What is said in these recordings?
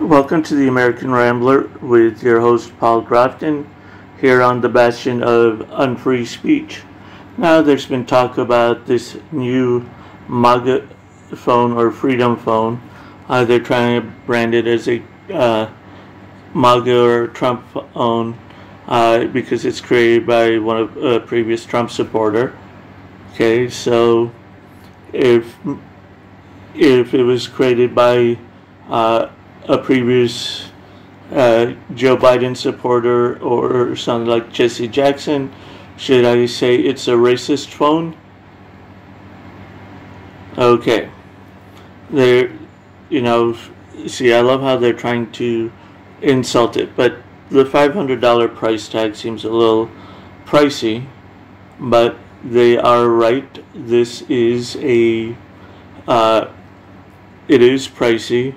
Welcome to the American Rambler with your host Paul Grafton here on the bastion of unfree speech. Now there's been talk about this new MAGA phone or Freedom phone. They're trying to brand it as a MAGA or Trump phone because it's created by one of a previous Trump supporter. Okay, so if it was created by a previous Joe Biden supporter or something like Jesse Jackson, should I say it's a racist phone? Okay. See, I love how they're trying to insult it, but the $500 price tag seems a little pricey, but they are right. This is it is pricey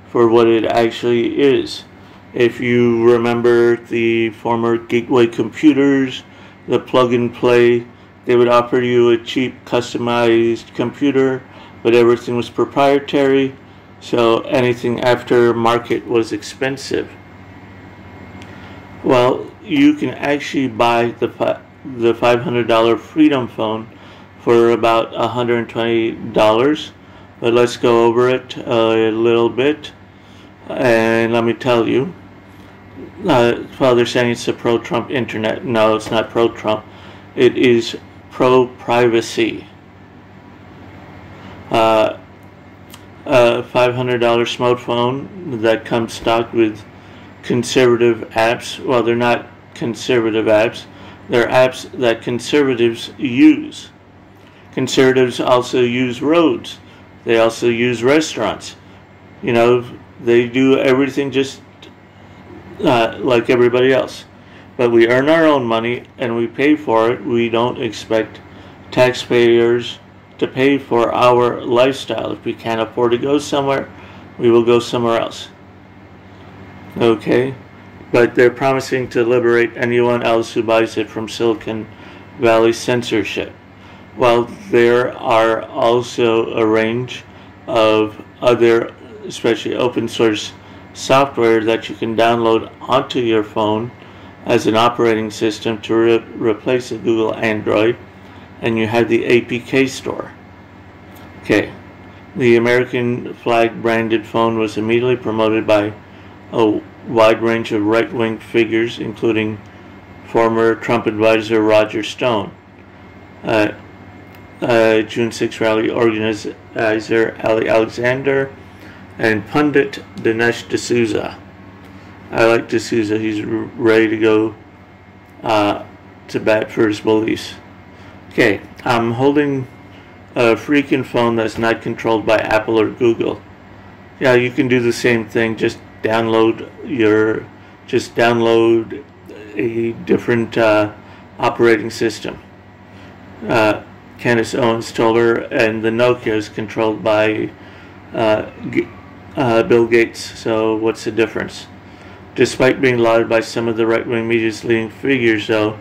for what it actually is. If you remember the former Gateway computers, the plug and play, they would offer you a cheap customized computer, but everything was proprietary, so anything after market was expensive. Well, you can actually buy the $500 Freedom phone for about $120, but let's go over it a little bit. And let me tell you, well, they're saying it's a pro-Trump internet. No, it's not pro-Trump. It is pro-privacy. A $500 smartphone that comes stocked with conservative apps. Well, they're not conservative apps. They're apps that conservatives use. Conservatives also use roads. They also use restaurants. You know, they do everything just like everybody else. But we earn our own money and we pay for it. We don't expect taxpayers to pay for our lifestyle. If we can't afford to go somewhere, we will go somewhere else. Okay? But they're promising to liberate anyone else who buys it from Silicon Valley censorship. Well, there are also a range of other, especially open source software that you can download onto your phone as an operating system to replace the Google Android, and you have the APK store. Okay, the American flag branded phone was immediately promoted by a wide range of right-wing figures, including former Trump advisor Roger Stone, June 6 rally organizer Ali Alexander, and pundit Dinesh D'Souza. I like D'Souza. He's ready to go to bat for his beliefs. Okay, I'm holding a freaking phone that's not controlled by Apple or Google. Yeah, you can do the same thing. Just download a different operating system. Candace Owens told her, and the Nokia is controlled by Bill Gates, so what's the difference? Despite being lauded by some of the right-wing media's leading figures, though,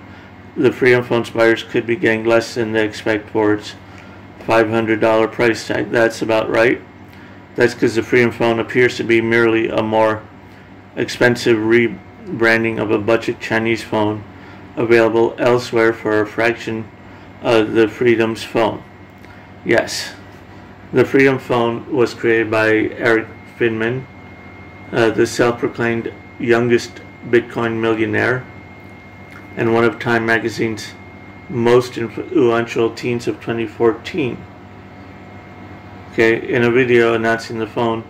the Freedom Phone's buyers could be getting less than they expect for its $500 price tag. That's about right. That's because the Freedom Phone appears to be merely a more expensive rebranding of a budget Chinese phone available elsewhere for a fraction of the Freedom's phone. Yes. The Freedom Phone was created by Eric Finman, the self-proclaimed youngest Bitcoin millionaire and one of Time magazine's most influential teens of 2014. Okay, in a video announcing the phone,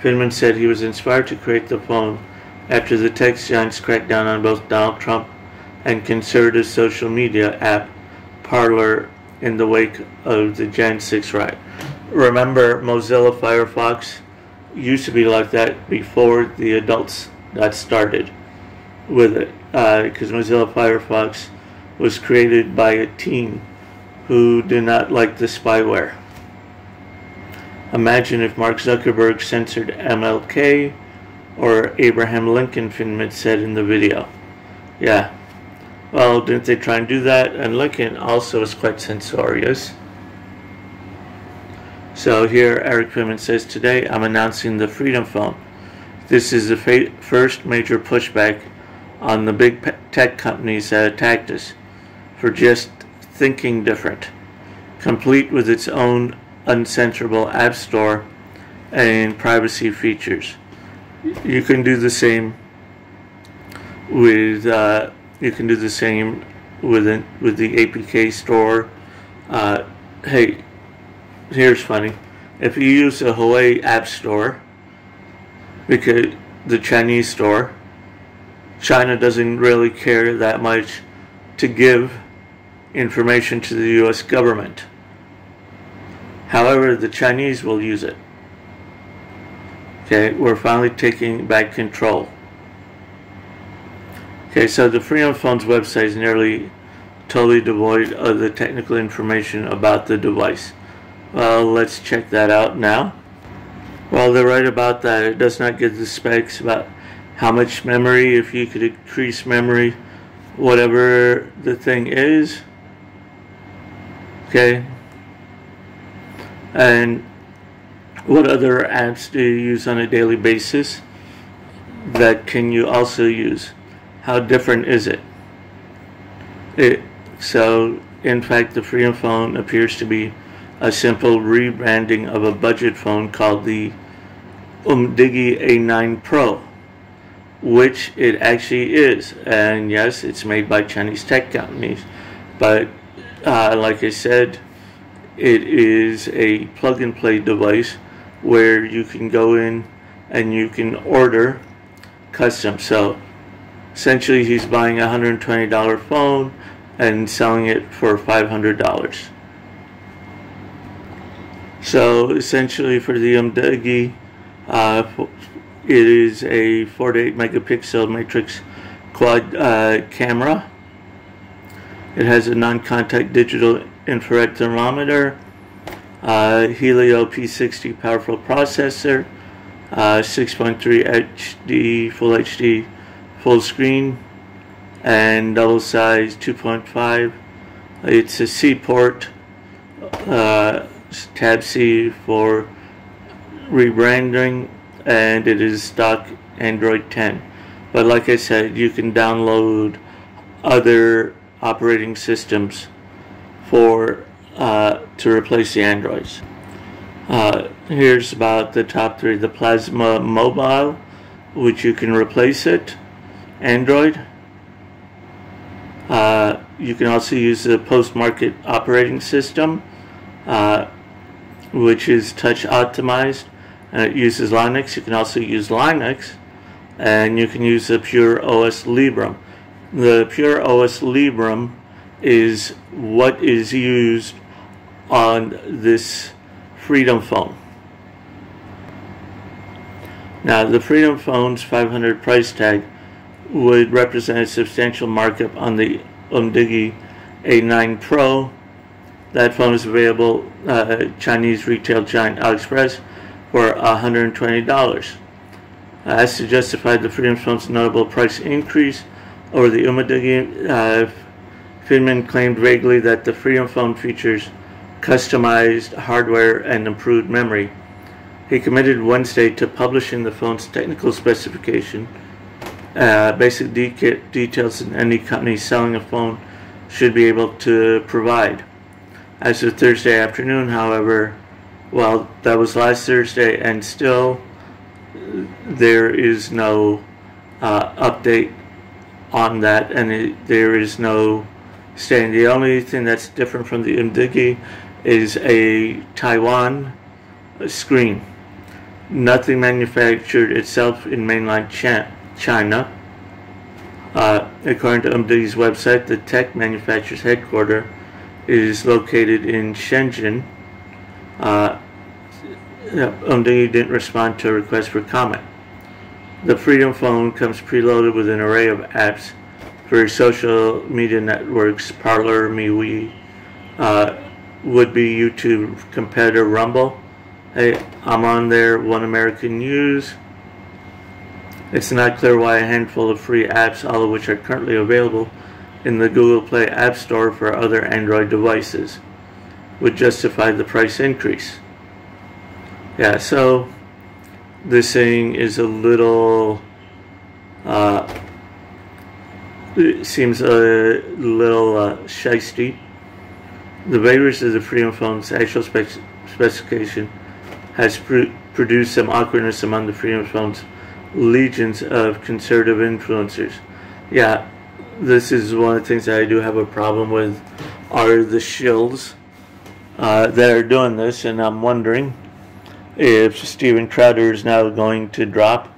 Finman said he was inspired to create the phone after the tech giants cracked down on both Donald Trump and conservative social media app Parler in the wake of the Jan 6 riot. Remember, Mozilla Firefox used to be like that before the adults got started with it, because Mozilla Firefox was created by a teen who did not like the spyware. Imagine if Mark Zuckerberg censored MLK or Abraham Lincoln, Finman said in the video. Yeah. Well, didn't they try and do that? And Lincoln also is quite censorious. So here Eric Finman says, today I'm announcing the Freedom Phone. This is the first major pushback on the big tech companies that attacked us for just thinking different, complete with its own uncensorable app store and privacy features. You can do the same with the APK store. Hey, here's funny. If you use the Huawei App Store, because the Chinese store, China doesn't really care that much to give information to the US government. However, the Chinese will use it. Okay, we're finally taking back control. Okay, so the Freedom Phones website is nearly totally devoid of the technical information about the device. Well, let's check that out now. Well, they're right about that. It does not give the specs about how much memory, if you could increase memory, whatever the thing is. Okay. And what other apps do you use on a daily basis that can you also use? How different is it? So, in fact, the Freedom Phone appears to be a simple rebranding of a budget phone called the Umdigi A9 Pro, which it actually is. And yes, it's made by Chinese tech companies, but like I said, it is a plug-and-play device where you can go in and you can order custom. So essentially he's buying a $120 phone and selling it for $500. So essentially for the Umdigi, it is a 48 megapixel matrix quad camera. It has a non-contact digital infrared thermometer, Helio P60 powerful processor, 6.3 HD full screen, and double size 2.5. It's a C port, tab C for rebranding, and it is stock Android 10. But like I said, you can download other operating systems for to replace the Androids. Here's about the top three: the Plasma Mobile, which you can replace it, Android. You can also use the post-market operating system, which is touch optimized, and it uses Linux. You can also use Linux, and you can use the Pure OS Librem. The Pure OS Librem is what is used on this Freedom Phone. Now, the Freedom Phone's $500 price tag would represent a substantial markup on the Umdigi A9 Pro. That phone is available Chinese retail giant AliExpress for $120. As to justify the Freedom Phone's notable price increase over the Umdigi, Finman claimed vaguely that the Freedom Phone features customized hardware and improved memory. He committed Wednesday to publishing the phone's technical specification. Basic details that any company selling a phone should be able to provide. As of Thursday afternoon, however, well, that was last Thursday, and still there is no update on that, and there is no staying. The only thing that's different from the Umdigi is a Taiwan screen. Nothing manufactured itself in mainland China. According to Umdigi's website, the tech manufacturer's headquarters is located in Shenzhen. Umdigi didn't respond to a request for comment. The Freedom Phone comes preloaded with an array of apps for social media networks, Parler, MeWe, would-be YouTube competitor Rumble. Hey, I'm on there, One American News. It's not clear why a handful of free apps, all of which are currently available in the Google Play App Store for other Android devices, would justify the price increase. Yeah, so This thing is a little, it seems a little shisty. The variance of the Freedom Phone's actual specification has produced some awkwardness among the Freedom Phone's legions of conservative influencers. Yeah, this is one of the things that I do have a problem with, are the shills that are doing this, and I'm wondering if Steven Crowder is now going to drop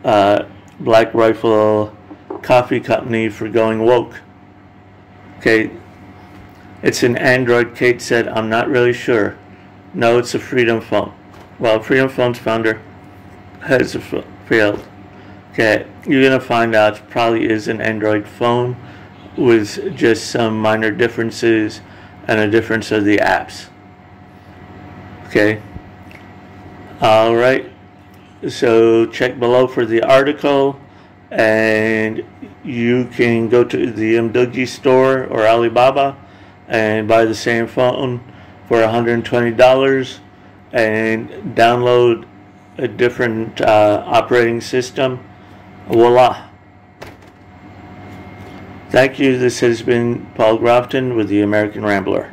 Black Rifle Coffee Company for going woke. Okay, it's an Android. Kate said, I'm not really sure. No, it's a Freedom Phone. Well, Freedom Phone's founder has failed. Okay, you're going to find out it probably is an Android phone with just some minor differences and a difference of the apps. Okay. Alright. So check below for the article, and you can go to the Mdoji store or Alibaba and buy the same phone for $120 and download a different operating system. Voila. Thank you. This has been Paul Grafton with the American Rambler.